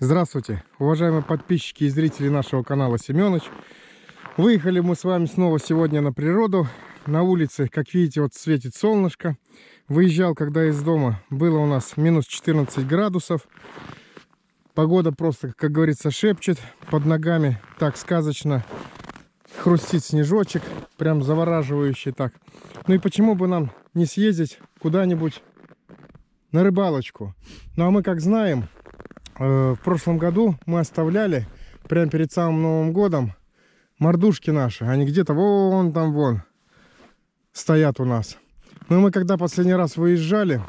Здравствуйте, уважаемые подписчики и зрители нашего канала Семёныч. Выехали мы с вами снова сегодня на природу. На улице, как видите, вот светит солнышко. Выезжал, когда из дома, было у нас минус 14 градусов. Погода просто, как говорится, шепчет под ногами. Так сказочно хрустит снежочек, прям завораживающе так. Ну и почему бы нам не съездить куда-нибудь на рыбалочку? Ну а мы, как знаем, в прошлом году мы оставляли прямо перед самым Новым годом мордушки наши. Они где-то вон там вон стоят у нас. Но мы когда последний раз выезжали,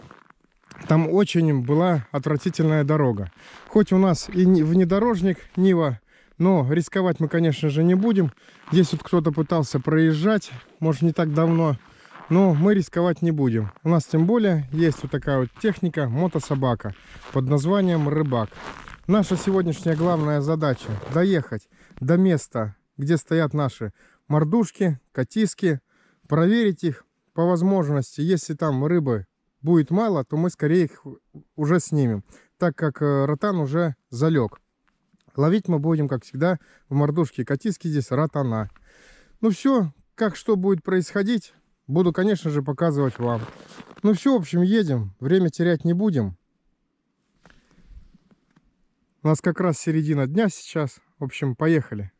там очень была отвратительная дорога. Хоть у нас и внедорожник Нива, но рисковать мы, конечно же, не будем. Здесь вот кто-то пытался проезжать, может, не так давно, но мы рисковать не будем. У нас тем более есть вот такая вот техника, мотособака под названием Рыбак. Наша сегодняшняя главная задача — доехать до места, где стоят наши мордушки, катиски, проверить их по возможности. Если там рыбы будет мало, то мы скорее их уже снимем, так как ротан уже залег. Ловить мы будем, как всегда, в мордушке катиски здесь ротана. Ну все, как что будет происходить, буду, конечно же, показывать вам. Ну все, в общем, едем. Время терять не будем. У нас как раз середина дня сейчас. В общем, поехали.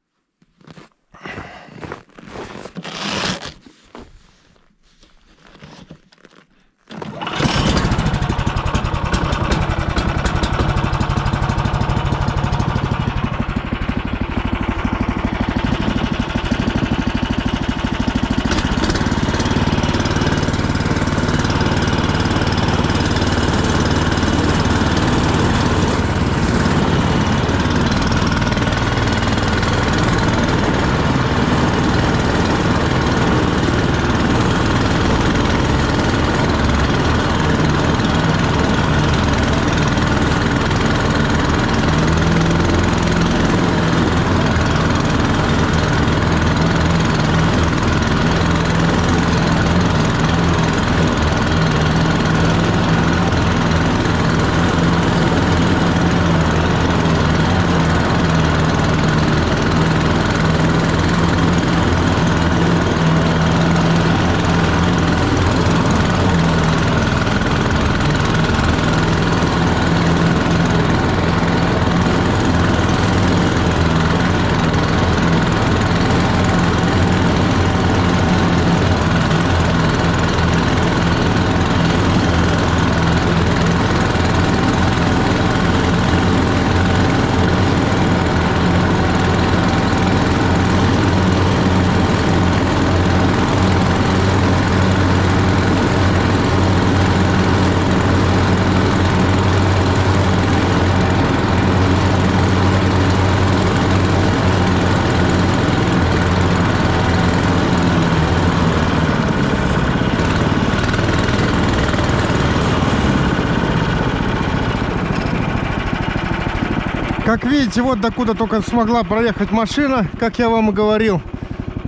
Как видите, вот докуда только смогла проехать машина, как я вам и говорил.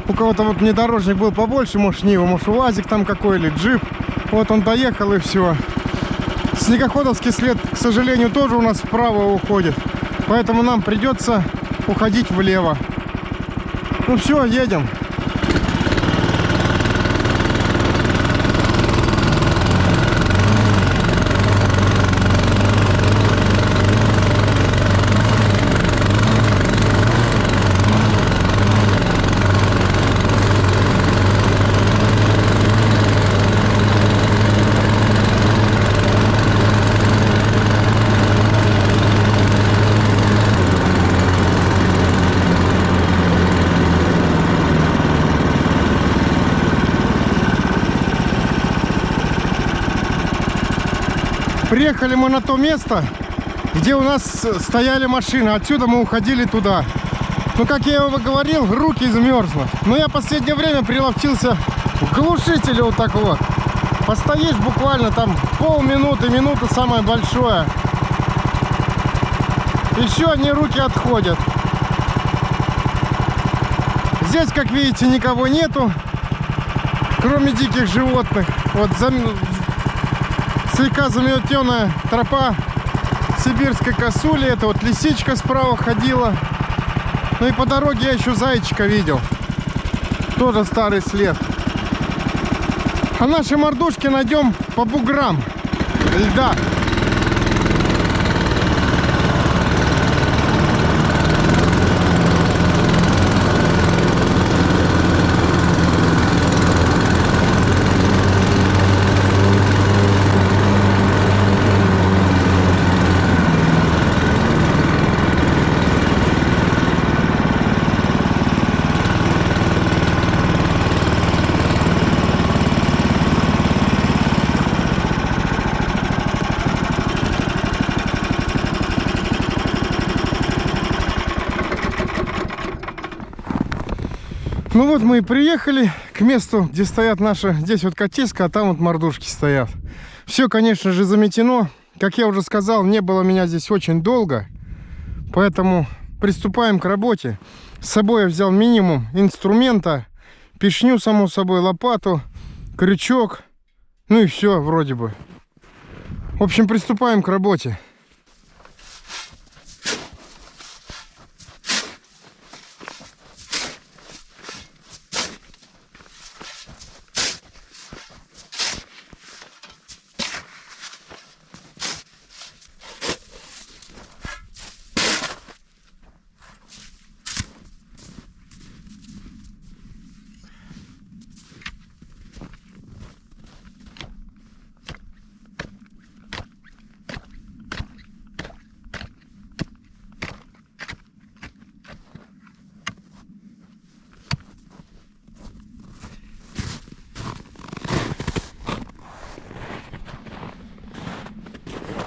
У кого-то вот внедорожник был побольше, может Нива, может УАЗик там какой, или джип. Вот он доехал и все. Снегоходовский след, к сожалению, тоже у нас вправо уходит. Поэтому нам придется уходить влево. Ну все, едем. Приехали мы на то место, где у нас стояли машины. Отсюда мы уходили туда. Ну, как я его говорил, руки замерзнут. Но я в последнее время приловчился к глушителю вот так вот. Постоишь буквально там полминуты, минута самое большое. И все, они руки отходят. Здесь, как видите, никого нету, кроме диких животных. Вот слегка заметенная тропа сибирской косули. Это вот лисичка справа ходила. Ну и по дороге я еще зайчика видел. Тоже старый след. А наши мордушки найдем по буграм льда. Ну вот мы и приехали к месту, где стоят наши, здесь вот катиска, а там вот мордушки стоят. Все, конечно же, заметено. Как я уже сказал, не было меня здесь очень долго, поэтому приступаем к работе. С собой я взял минимум инструмента, пешню, само собой, лопату, крючок, ну и все вроде бы. В общем, приступаем к работе.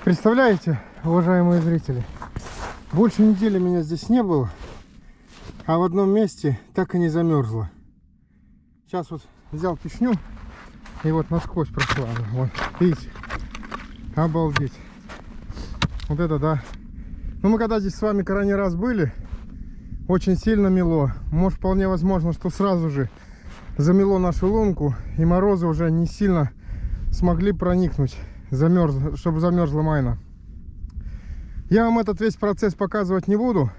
Представляете, уважаемые зрители, больше недели меня здесь не было, а в одном месте так и не замерзло. Сейчас вот взял пешню и вот насквозь прошла. Вот, видите? Обалдеть. Вот это да. Ну мы когда здесь с вами крайний раз были, очень сильно мело. Может, вполне возможно, что сразу же замело нашу лунку, и морозы уже не сильно смогли проникнуть. Чтобы замерзла майна. Я вам этот весь процесс показывать не буду.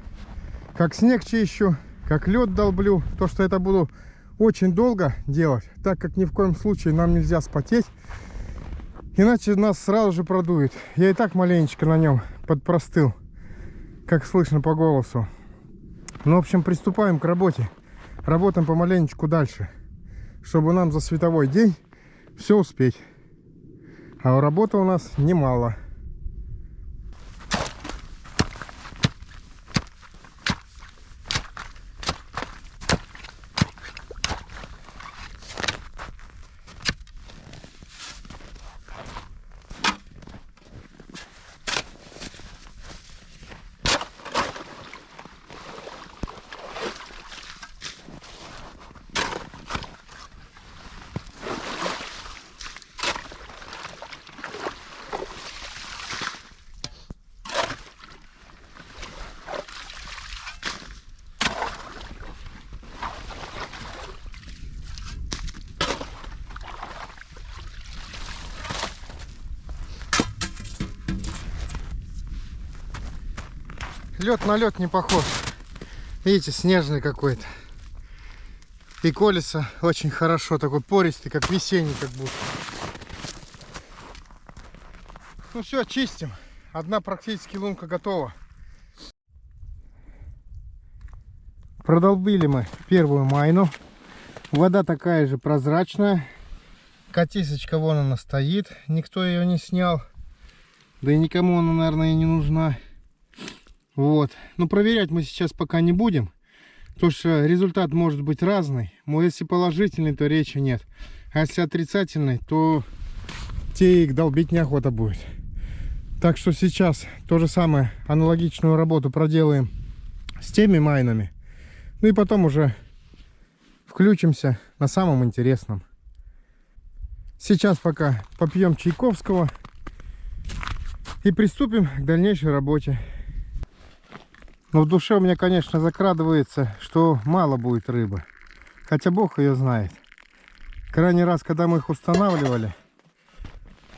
Как снег чищу, как лед долблю. То, что это буду очень долго делать, так как ни в коем случае нам нельзя спотеть. Иначе нас сразу же продует. Я и так маленечко на нем подпростыл, как слышно по голосу. Ну, в общем, приступаем к работе. Работаем помаленечку дальше, чтобы нам за световой день все успеть. А работы у нас немало. Лед на лед не похож. Видите, снежный какой-то. И колется очень хорошо, такой пористый, как весенний, как будто. Ну все, чистим. Одна практически лунка готова. Продолбили мы первую майну. Вода такая же прозрачная. Катисочка вон она стоит. Никто ее не снял. Да и никому она, наверное, и не нужна. Вот. Но проверять мы сейчас пока не будем. Потому что результат может быть разный. Но если положительный, то речи нет. А если отрицательный, то те их долбить неохота будет. Так что сейчас то же самое, аналогичную работу проделаем с теми майнами. Ну и потом уже включимся на самом интересном. Сейчас пока попьем чайковского и приступим к дальнейшей работе. Но в душе у меня, конечно, закрадывается, что мало будет рыбы. Хотя Бог ее знает. Крайний раз, когда мы их устанавливали,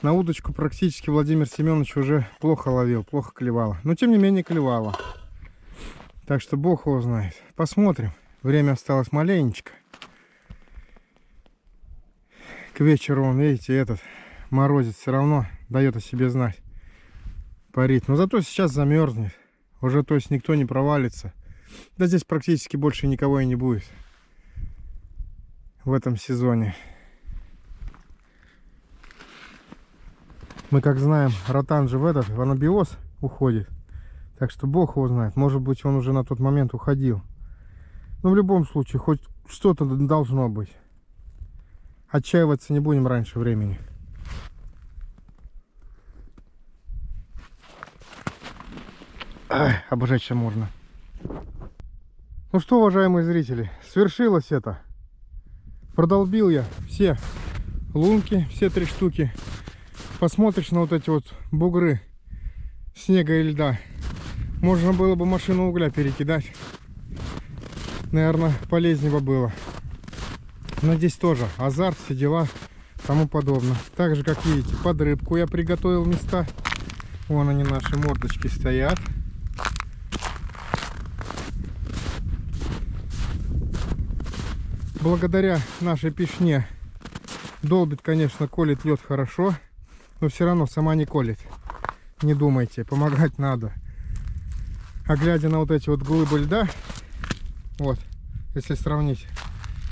На удочку практически Владимир Семенович уже плохо ловил, плохо клевало. Но тем не менее клевало. Так что бог его знает. Посмотрим. Время осталось маленечко. К вечеру, вон, видите, этот морозец все равно дает о себе знать. Парит. Но зато сейчас замерзнет. Уже, то есть, никто не провалится. Да здесь практически больше никого и не будет в этом сезоне. Мы, как знаем, ротан же в анабиоз уходит. Так что бог его знает. Может быть, он уже на тот момент уходил. Но в любом случае, хоть что-то должно быть. Отчаиваться не будем раньше времени. Ай, обжечься можно. Ну что, уважаемые зрители, свершилось это. Продолбил я все лунки, все 3 штуки. Посмотришь на вот эти вот бугры снега и льда. Можно было бы машину угля перекидать. Наверное, полезнее бы было. Но здесь тоже азарт, все дела, тому подобное. Так же, как видите, под рыбку я приготовил места. Вон они, наши мордочки, стоят. Благодаря нашей пишне долбит, конечно, колет лед хорошо, но все равно сама не колет. Не думайте, помогать надо. А глядя на вот эти вот глыбы льда, вот, если сравнить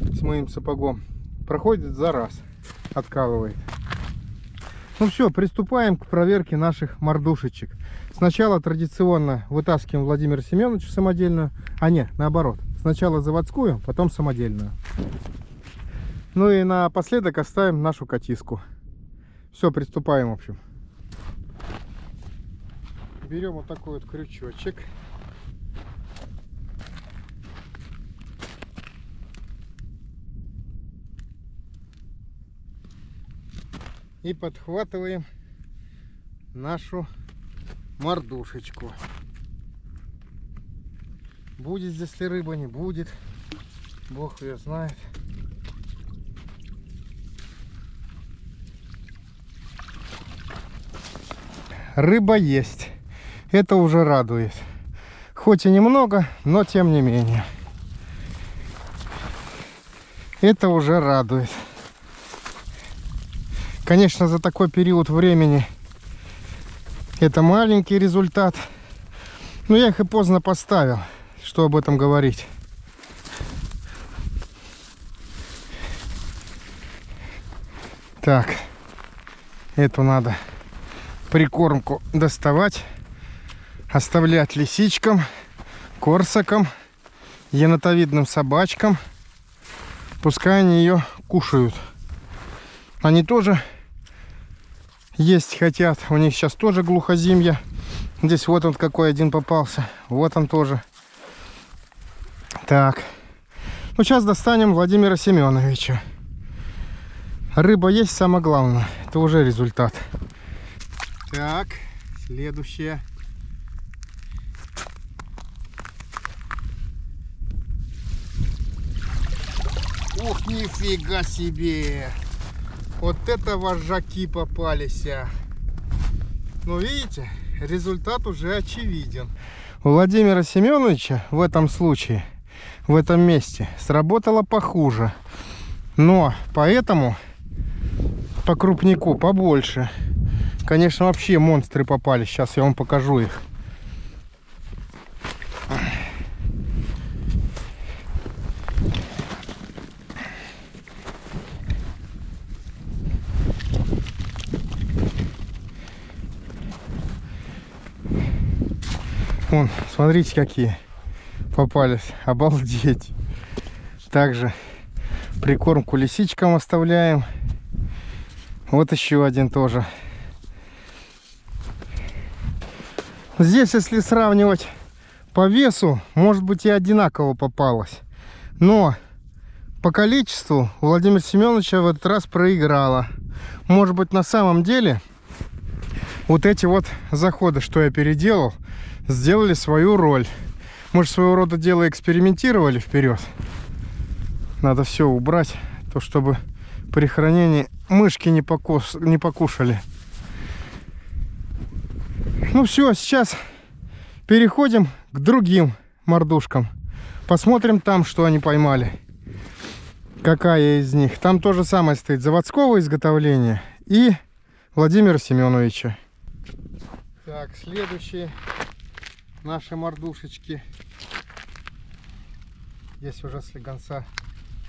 с моим сапогом, проходит за раз, откалывает. Ну все, приступаем к проверке наших мордушечек. Сначала традиционно вытаскиваем Владимира Семеновича самодельную, а не, наоборот. Сначала заводскую, потом самодельную. Ну и напоследок оставим нашу катиску. Все, приступаем, в общем. Берем вот такой вот крючочек. И подхватываем нашу мордушечку. Будет здесь ли рыба, не будет. Бог ее знает. Рыба есть. Это уже радует. Хоть и немного, но тем не менее. Это уже радует. Конечно, за такой период времени это маленький результат. Но я их и поздно поставил. Что об этом говорить? Так, эту надо прикормку доставать, оставлять лисичкам, корсакам, енотовидным собачкам. Пускай они ее кушают. Они тоже есть хотят. У них сейчас тоже глухозимье. Здесь вот он какой один попался. Вот он тоже. Так. Ну, сейчас достанем Владимира Семеновича. Рыба есть, самое главное. Это уже результат. Так, следующее. Ух, нифига себе! Вот это вожаки попались. Ну, видите, результат уже очевиден. У Владимира Семеновича в этом случае, в этом месте, сработало похуже. Но поэтому по крупнику побольше. Конечно, вообще монстры попались. Сейчас я вам покажу их. Вон, смотрите, какие попались. Обалдеть. Также прикормку лисичкам оставляем. Вот еще один тоже. Здесь, если сравнивать по весу, может быть, и одинаково попалось. Но по количеству Владимир Семеновича в этот раз проиграла. Может быть, на самом деле вот эти вот заходы, что я переделал, сделали свою роль. Мы же своего рода дело экспериментировали вперед. Надо все убрать, то чтобы при хранении мышки не покушали. Ну все, сейчас переходим к другим мордушкам. Посмотрим там, что они поймали. Какая из них. Там то же самое стоит. Заводского изготовления и Владимира Семеновича. Так, следующие наши мордушечки. Здесь уже слегонца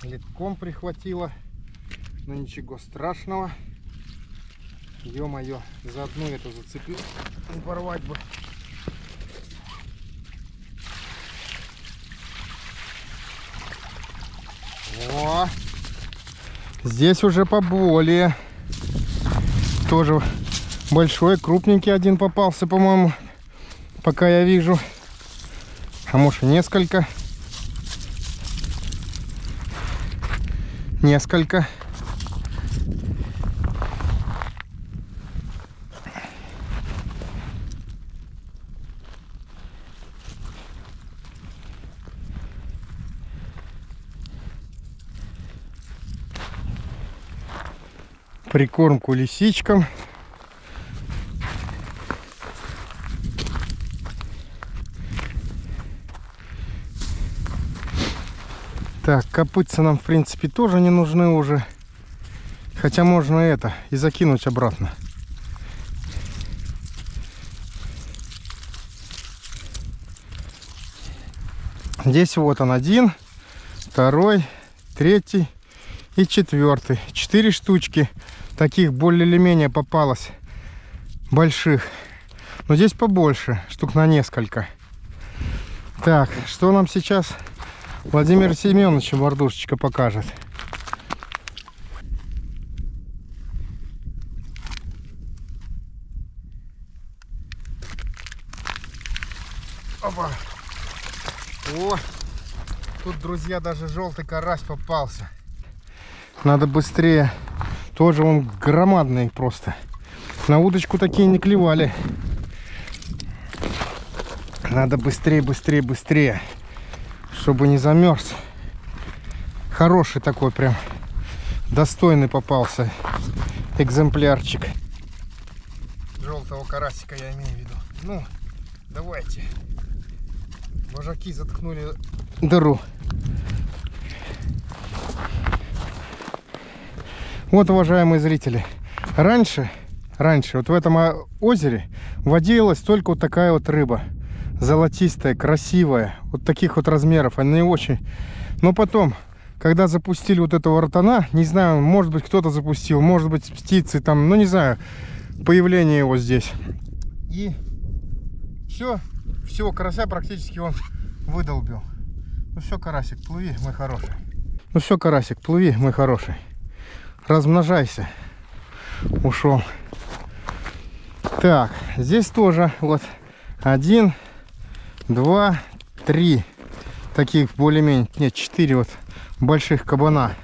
литком прихватило. Но ничего страшного. Ё-моё, за одну эту зацепил. Порвать бы. О, здесь уже поболее. Тоже большой, крупненький один попался, по-моему, пока я вижу. А может и несколько. Несколько. Прикормку лисичкам. Так, копытца нам в принципе тоже не нужны уже. Хотя можно это и закинуть обратно. Здесь вот он, один, второй, третий и четвертый. 4 штучки таких более или менее попалось больших. Но здесь побольше, штук на несколько. Так, что нам сейчас Владимир Семенович мордушечка покажет? Опа. О, тут, друзья, даже желтый карась попался. Надо быстрее. Тоже он громадный просто. На удочку такие не клевали. Надо быстрее, быстрее, быстрее, чтобы не замерз. Хороший такой прям, достойный попался экземплярчик. Желтого карасика я имею в виду. Ну, давайте. Вожаки заткнули дыру. Вот, уважаемые зрители, раньше вот в этом озере водилась только вот такая вот рыба. Золотистая, красивая, вот таких вот размеров, они очень. Но потом, когда запустили вот этого ротана, не знаю, может быть кто-то запустил, может быть птицы там, ну не знаю, появление его здесь. И все, карася практически он выдолбил. Ну все, карасик, плыви, мой хороший. Ну все, карасик, плыви, мой хороший. Размножайся. Ушел. Так, здесь тоже вот 1, 2, 3 таких более-менее, нет, 4 вот больших кабана.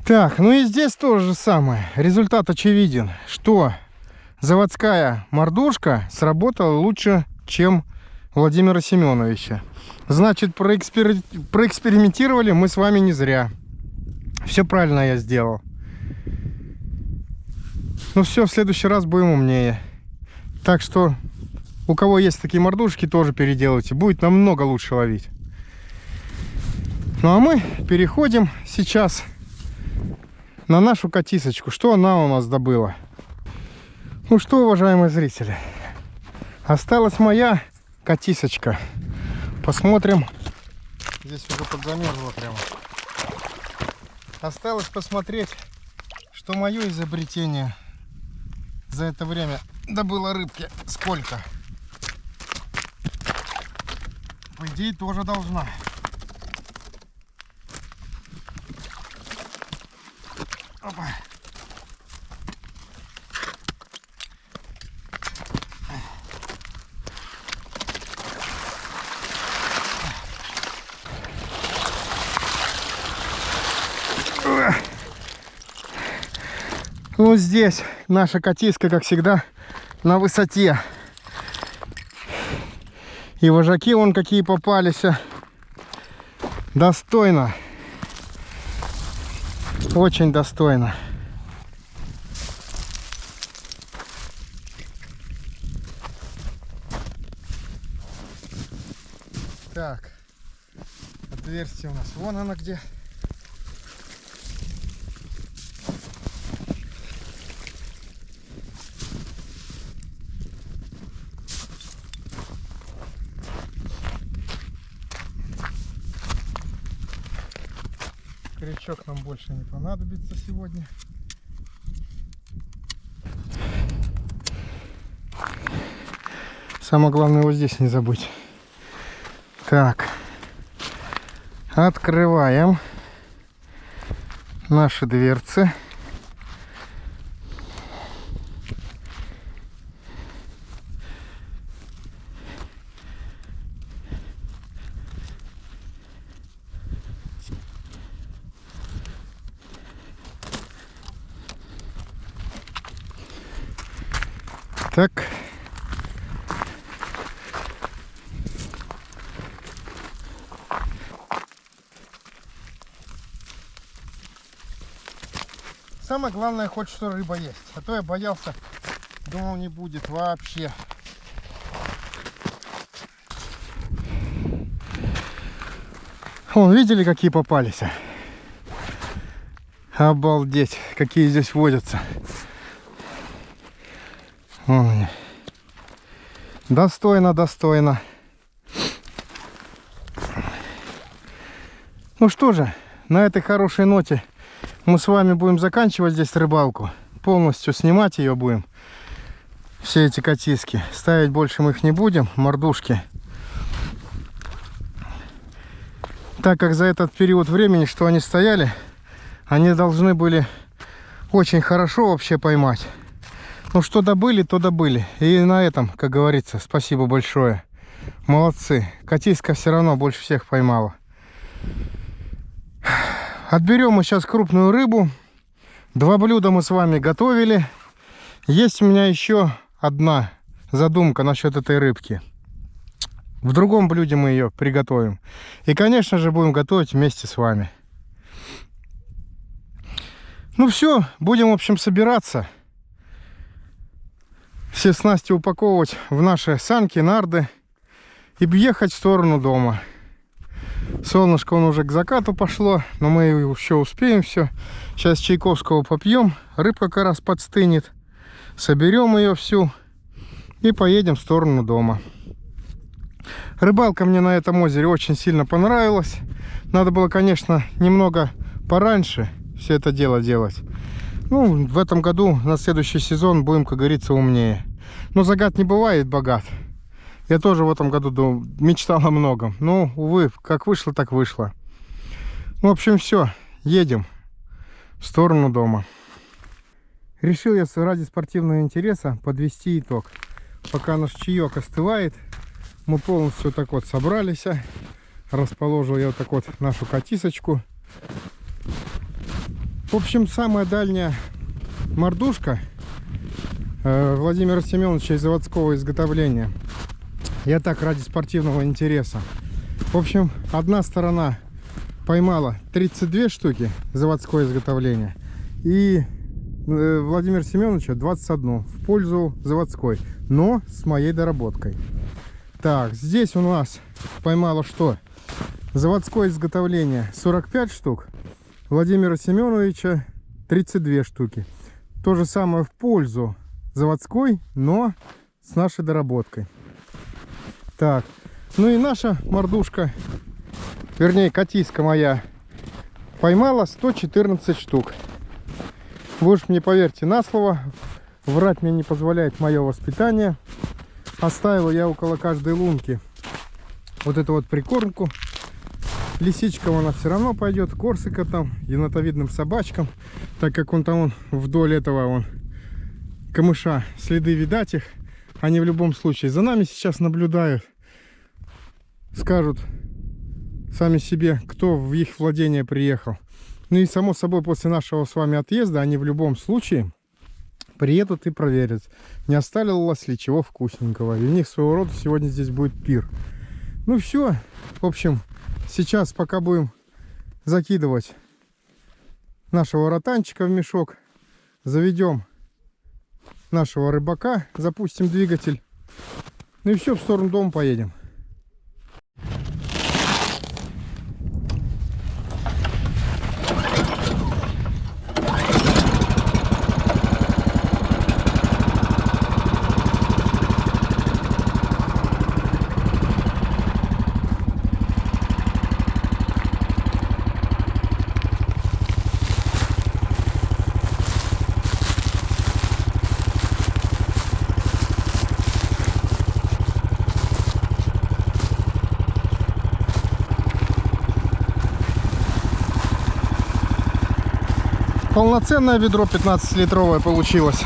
Так, ну и здесь то же самое. Результат очевиден, что заводская мордушка сработала лучше, чем Владимира Семеновича. Значит, проэкспериментировали мы с вами не зря. Все правильно я сделал. Ну все, в следующий раз будем умнее. Так что, у кого есть такие мордушки, тоже переделайте. Будет намного лучше ловить. Ну а мы переходим сейчас на нашу катисочку. Что она у нас добыла? Ну что, уважаемые зрители, осталась моя катисочка. Посмотрим. Здесь уже подзамерзло прямо. Осталось посмотреть, что мое изобретение за это время добыло рыбки. Сколько? По идее, тоже должна. Опа. Ну, здесь наша катиска, как всегда, на высоте. И вожаки вон какие попались. Достойно. Очень достойно. отверстие у нас. Вон оно где. Крючок нам больше не понадобится сегодня. Самое главное вот здесь не забыть. Так. Открываем наши дверцы. Так. Самое главное, хоть что рыба есть. А то я боялся, думал, не будет вообще. Вон, видели, какие попались? Обалдеть, какие здесь водятся. Вон они. Достойно, достойно. Ну что же, на этой хорошей ноте мы с вами будем заканчивать здесь рыбалку. Полностью снимать ее будем. Все эти катиски. Ставить больше мы их не будем. Мордушки. Так как за этот период времени, что они стояли, они должны были очень хорошо вообще поймать. Ну что добыли, то добыли. И на этом, как говорится, спасибо большое. Молодцы. Катиска все равно больше всех поймала. Отберем мы сейчас крупную рыбу. 2 блюда мы с вами готовили. Есть у меня еще одна задумка насчет этой рыбки. В другом блюде мы ее приготовим. И, конечно же, будем готовить вместе с вами. Ну все, будем, в общем, собираться. Все снасти упаковывать в наши санки, нарды. И ехать в сторону дома. Солнышко он уже к закату пошло, но мы еще успеем все. Сейчас чайковского попьем, рыбка как раз подстынет. Соберем ее всю и поедем в сторону дома. Рыбалка мне на этом озере очень сильно понравилась. Надо было, конечно, немного пораньше все это дело делать. Ну, в этом году, на следующий сезон, будем, как говорится, умнее. Но загад не бывает богат. Я тоже в этом году мечтал о многом. Но, увы, как вышло, так вышло. В общем, все. Едем в сторону дома. Решил я ради спортивного интереса подвести итог. Пока наш чаек остывает, мы полностью так вот собрались. Расположил я вот так вот нашу катисочку. В общем, самая дальняя мордушка Владимира Семеновича из заводского изготовления. Я так, ради спортивного интереса. В общем, одна сторона поймала 32 штуки, заводское изготовление. И Владимира Семеновича 21 в пользу заводской, но с моей доработкой. Так, здесь у нас поймало что? Заводское изготовление 45 штук, Владимира Семеновича 32 штуки. То же самое в пользу заводской, но с нашей доработкой. Так, ну и наша мордушка, вернее катиска моя, поймала 114 штук. Вы уж мне поверьте на слово, врать мне не позволяет мое воспитание. Оставил я около каждой лунки вот эту вот прикормку. Лисичкам она все равно пойдет, корсика там, енотовидным собачкам, так как он там вдоль этого камыша, следы видать их. Они в любом случае за нами сейчас наблюдают. Скажут сами себе, кто в их владение приехал. Ну и само собой, после нашего с вами отъезда они в любом случае приедут и проверят, не оставилось ли чего вкусненького. И у них своего рода сегодня здесь будет пир. Ну все, в общем, сейчас пока будем закидывать нашего ротанчика в мешок, заведем нашего рыбака, запустим двигатель. Ну и все, в сторону дома поедем. Полноценное ведро 15-литровое получилось.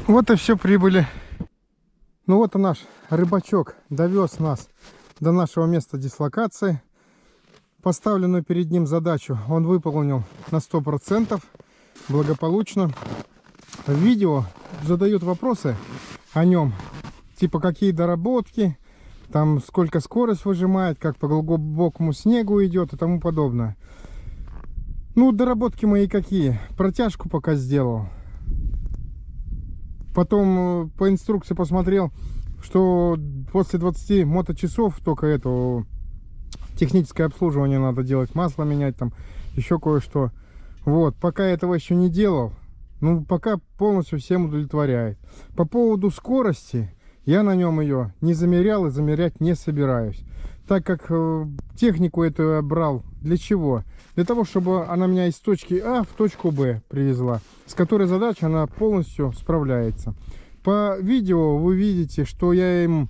Вот и все, прибыли. Ну вот и наш рыбачок довез нас до нашего места дислокации. Поставленную перед ним задачу он выполнил на 100%, благополучно. В видео задают вопросы о нем, типа какие доработки, там сколько скорость выжимает, как по глубокому снегу идет и тому подобное. Ну, доработки мои какие? Протяжку пока сделал. Потом по инструкции посмотрел, что после 20 моточасов только это техническое обслуживание надо делать, масло менять, там еще кое-что. Вот, пока этого еще не делал, ну, пока полностью всем удовлетворяет. По поводу скорости, я на нем ее не замерял и замерять не собираюсь. Так как технику эту я брал для чего? Для того, чтобы она меня из точки А в точку Б привезла, с которой задача она полностью справляется. По видео вы видите, что я им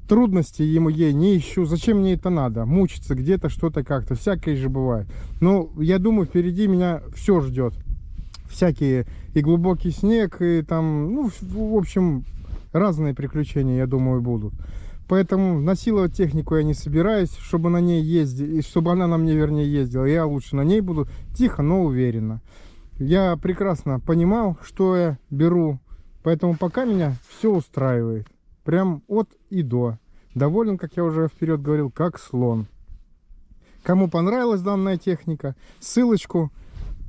трудности ей не ищу. Зачем мне это надо? Мучиться где-то, что-то как-то. Всякое же бывает. Но я думаю, впереди меня все ждет. Всякие и глубокий снег, и там, ну, в общем, разные приключения, я думаю, будут. Поэтому насиловать технику я не собираюсь, чтобы на ней ездить, чтобы она на мне, вернее, ездила. Я лучше на ней буду тихо, но уверенно. Я прекрасно понимал, что я беру, поэтому пока меня все устраивает. Прям от и до. Доволен, как я уже вперед говорил, как слон. Кому понравилась данная техника, ссылочку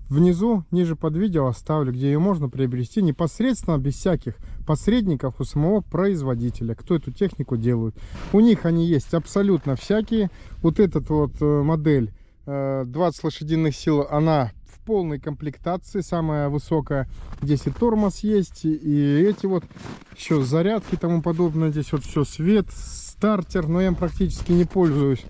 внизу, ниже под видео оставлю, где ее можно приобрести непосредственно, без всяких посредников у самого производителя, кто эту технику делает. У них они есть абсолютно всякие. Вот этот вот модель 20 лошадиных сил, она в полной комплектации, самая высокая. Здесь и тормоз есть, и эти вот еще зарядки и тому подобное. Здесь вот все, свет, стартер, но я им практически не пользуюсь.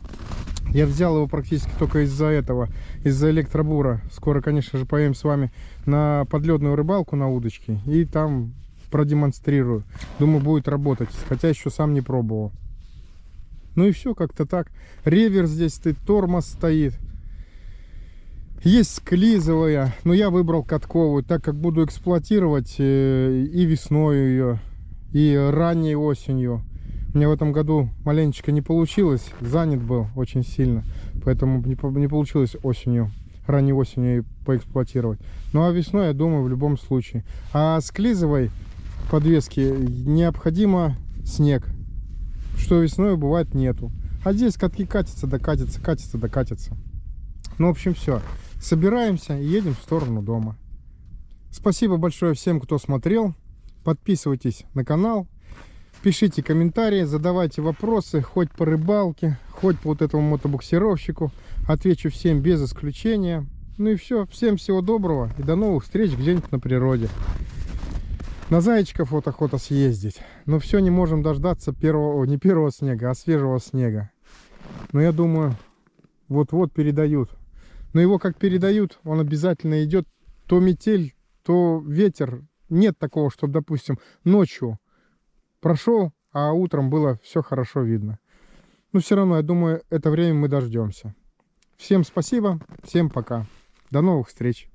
Я взял его практически только из-за этого, из-за электробура. Скоро, конечно же, поедем с вами на подледную рыбалку на удочке. И там продемонстрирую. Думаю, будет работать. Хотя еще сам не пробовал. Ну и все, как-то так. Реверс здесь стоит, тормоз стоит. Есть склизовая, но я выбрал катковую, так как буду эксплуатировать и весной ее, и ранней осенью. У меня в этом году маленечко не получилось, занят был очень сильно, поэтому не получилось осенью ранней осенью поэксплуатировать. Ну а весной, я думаю, в любом случае. А с клизовой подвески необходимо снег, что весной бывает нету. А здесь катки катятся, докатятся, катятся, докатятся. Ну, в общем, все. Собираемся и едем в сторону дома. Спасибо большое всем, кто смотрел. Подписывайтесь на канал. Пишите комментарии, задавайте вопросы, хоть по рыбалке, хоть по вот этому мотобуксировщику. Отвечу всем без исключения. Ну и все. Всем всего доброго и до новых встреч где-нибудь на природе. На зайчиков вот охота съездить. Но все не можем дождаться не первого снега, а свежего снега. Но я думаю, вот-вот передают. Но его как передают, он обязательно идет. То метель, то ветер. Нет такого, чтобы, допустим, ночью прошел, а утром было все хорошо видно. Но все равно, я думаю, это время мы дождемся. Всем спасибо, всем пока. До новых встреч.